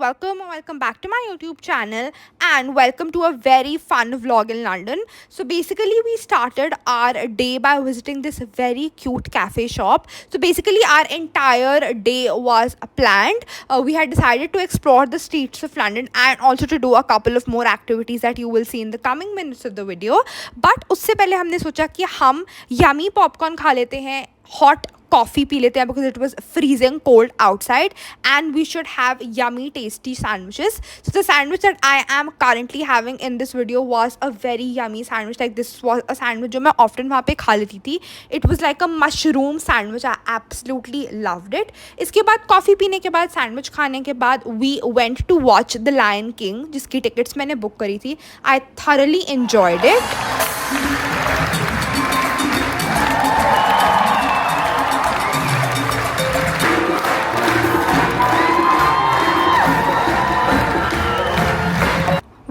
welcome back to my YouTube channel, and welcome to a very fun vlog in London. So basically, we started our day by visiting this very cute cafe shop. So basically, our entire day was planned. We had decided to explore the streets of London and also to do a couple of more activities that you will see in the coming minutes of the video. But उससे पहले हमने सोचा कि हम yummy popcorn खा लेते हैं, hot coffee P लेते हैं because it was freezing cold outside, and we should have yummy tasty sandwiches. So the sandwich that I am currently having in this video was a very yummy sandwich. Like, this was a sandwich जो मैं often वहाँ पे खा लेती थी. It was like a mushroom sandwich. I absolutely loved it. इसके बाद coffee पीने के बाद, सैंडविच खाने के बाद, we went to watch The Lion King, जिसकी टिकट्स मैंने बुक करी थी. I thoroughly enjoyed it.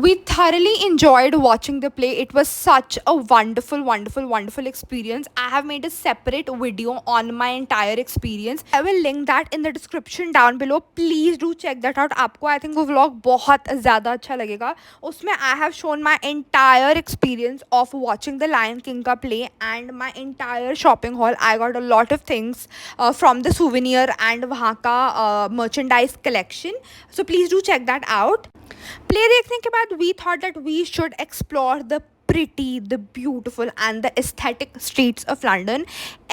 We thoroughly enjoyed watching the play. It was such a wonderful experience. I have made a separate video on my entire experience. I will link that in the description down below. Please do check that out. आपको I think वो vlog बहुत ज़्यादा अच्छा लगेगा. उसमें I have shown my entire experience of watching the Lion King का play and my entire shopping haul. I got a lot of things from the souvenir and वहाँ का merchandise collection. So please do check that out. Play देखने के बाद we thought that we should explore the pretty, the beautiful, and the aesthetic streets of London.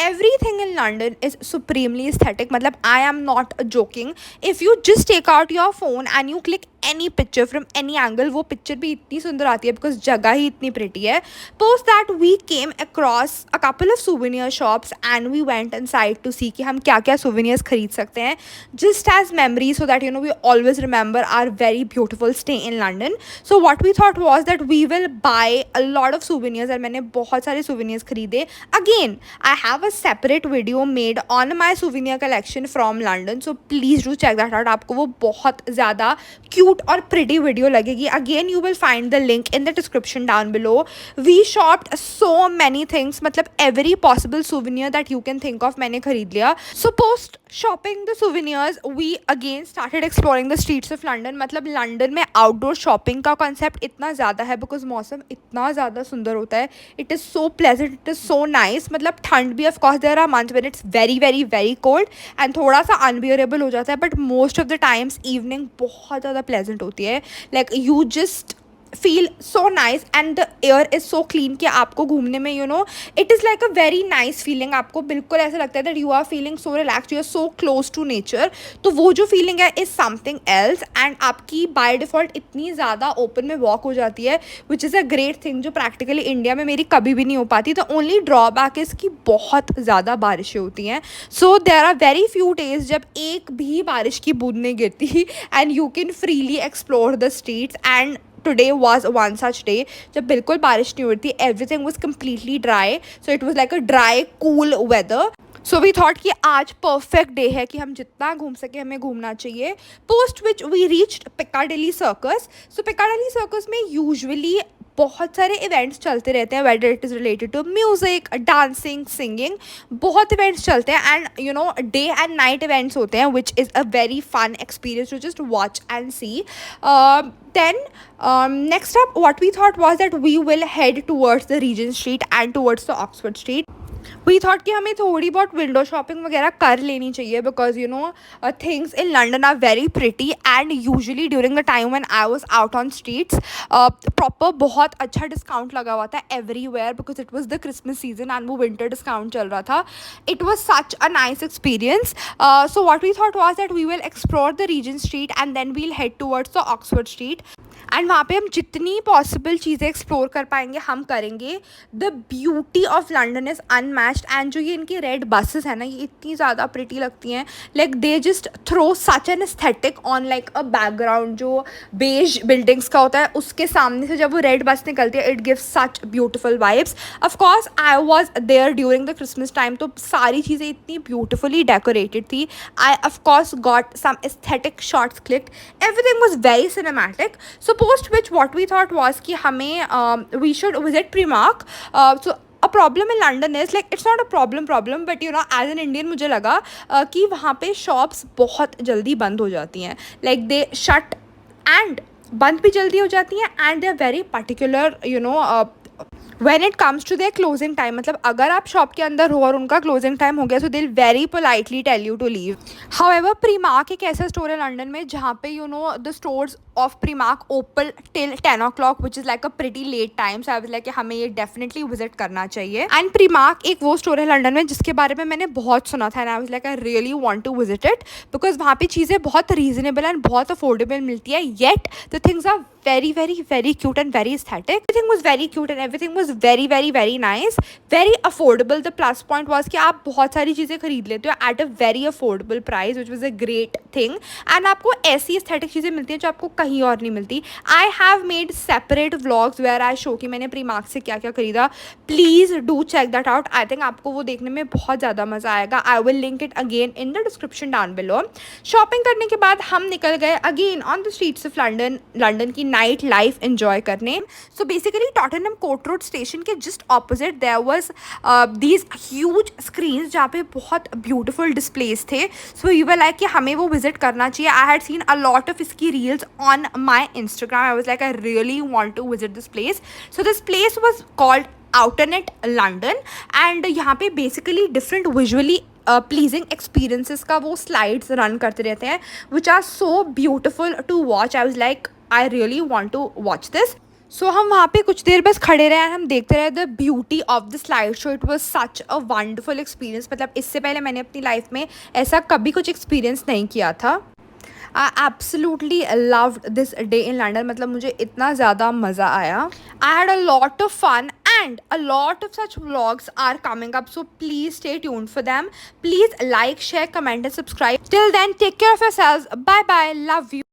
Everything in London is supremely aesthetic. मतलब, I am not joking. If you just take out your phone and you click any picture from any angle, वो picture भी इतनी सुंदर आती है because जगह ही इतनी pretty है. Post that, we came across a couple of souvenir shops and we went inside to see कि हम क्या क्या souvenirs खरीद सकते हैं, just as memories, so that we always remember our very beautiful stay in London. So what we thought was that we will buy a lot of souvenirs, और मैंने बहुत सारे souvenirs खरीदे. Again, I have a separate video made on my souvenir collection from London, so please do check that out. आपको वो बहुत ज़्यादा cute और pretty video लगेगी. Again, you will find the link in the description down below. We shopped so many things. मतलब every possible souvenir that you can think of मैंने खरीद लिया. So post shopping the souvenirs, we again started exploring the streets of London. मतलब London में outdoor shopping का concept इतना ज़्यादा है because मौसम इतना ज़्यादा सुंदर होता है. It is so pleasant, it is so nice. मतलब ठंड भी, of course there are months when it's very cold and थोड़ा सा unbearable हो जाता है, but most of the times evening बहुत ज़्यादा pleasant होती है. Like, you just feel so nice and the air is so clean कि आपको घूमने में it is like a very nice feeling. आपको बिल्कुल ऐसा लगता है that you are feeling so relaxed, you are so close to nature. तो वो जो feeling है is something else, and आपकी by default इतनी ज़्यादा open में walk हो जाती है, which is a great thing, जो practically इंडिया में मेरी कभी भी नहीं हो पाती. The only drawback is कि बहुत ज़्यादा बारिशें होती हैं. So there are very few days जब एक भी बारिश की बूंद नहीं गिरती and you can freely explore the streets, and today was one such day जब बिल्कुल बारिश नहीं होती. Everything was completely dry, so it was like a dry cool weather. So we thought कि आज perfect day है कि हम जितना घूम सके हमें घूमना चाहिए. Post which we reached Piccadilly Circus. So Piccadilly Circus में usually बहुत सारे इवेंट्स चलते रहते हैं, whether it is related to music, dancing, singing. बहुत इवेंट्स चलते हैं and day and night events होते हैं, which is a very fun experience to just watch and see. Then next up, what we thought was that we will head towards the Regent Street and towards the Oxford Street. We thought कि हमें थोड़ी बहुत window shopping वगैरह कर लेनी चाहिए because things in London are very pretty, and usually during the time when I was out on streets, proper बहुत अच्छा डिस्काउंट लगा हुआ था everywhere because it was the Christmas season and वो winter discount चल रहा था. It was such a nice experience. So what we thought was that we will explore the Regent Street and then we'll head towards the Oxford Street. And वहाँ पे हम जितनी possible चीज़ें explore कर पाएंगे हम करेंगे. The beauty of London is unmatched, and जो ये इनकी रेड बसेस है ना, ये इतनी ज़्यादा प्रिटी लगती हैं. Like they just throw such an aesthetic on like a background जो बेज बिल्डिंग्स का होता है, उसके सामने से जब वो रेड बस निकलती है, it gives such beautiful vibes. Of course I was there during the Christmas time, तो सारी चीज़ें इतनी ब्यूटिफुली डेकोरेटेड थी. I of course got some aesthetic shots clicked. Everything was very cinematic. So post which what we thought was कि हमें we should visit Primark. So a problem in London is like it's not a problem but as an Indian मुझे लगा कि वहाँ पे shops बहुत जल्दी बंद हो जाती हैं, लाइक दे शट एंड बंद भी जल्दी हो जाती हैं and they are very particular when it comes to their closing time. मतलब अगर आप शॉप के अंदर हो और उनका क्लोजिंग टाइम हो गया so they will very politely tell you to leave. However Primark एक ऐसा स्टोर है लंडन में जहाँ पे the stores of Primark open till 10 o'clock which is like a pretty late time. So I was like हमें ये definitely visit करना चाहिए। एंड प्रीमार्क एक वो स्टोर है लंडन में जिसके बारे में मैंने बहुत सुना था and I was like I really want to visit it because वहाँ पे चीज़ें बहुत रीजनेबल एंड बहुत अफोर्डेबल मिलती है, yet the things are very cute and very aesthetic. Everything was very cute and everything was very nice, very affordable. The plus point was कि आप बहुत सारी चीज़ें खरीद लेते हो at a very affordable price, which was a great thing. And आपको ऐसी aesthetic चीज़ें मिलती हैं जो आपको कहीं और नहीं मिलती. I have made separate vlogs where I show कि मैंने Primark से क्या क्या खरीदा. Please do check that out. I think आपको वो देखने में बहुत ज़्यादा मज़ा आएगा. I will link it again in the description down below. Shopping करने के बाद हम निकल गए again on the streets of London की नाइट लाइफ एंजॉय करने। So basically Tottenham Court Road station के just opposite there was these huge screens जहाँ पे बहुत ब्यूटीफुल डिस्प्लेस थे। सो यू वर लाइक कि हमें वो विजिट करना चाहिए। I had seen a lot of इसकी reels on my Instagram. I was like I really want to visit this place. So this place was called Outernet London and यहाँ पे basically different visually pleasing experiences का वो slides run करते रहते हैं which are so beautiful to watch. I was like I really want to watch this. सो हम वहाँ पे कुछ देर बस खड़े रहे, हम देखते रहे the beauty of the slide show. It was such a wonderful experience. मतलब इससे पहले मैंने अपनी लाइफ में ऐसा कभी कुछ एक्सपीरियंस नहीं किया था। I absolutely loved this day in London. मतलब मुझे इतना ज़्यादा मज़ा आया। I had a lot of fun and a lot of such vlogs are coming up, so please stay tuned for them. Please like, share, comment and subscribe. Till then, take care of yourselves. Bye bye, love you.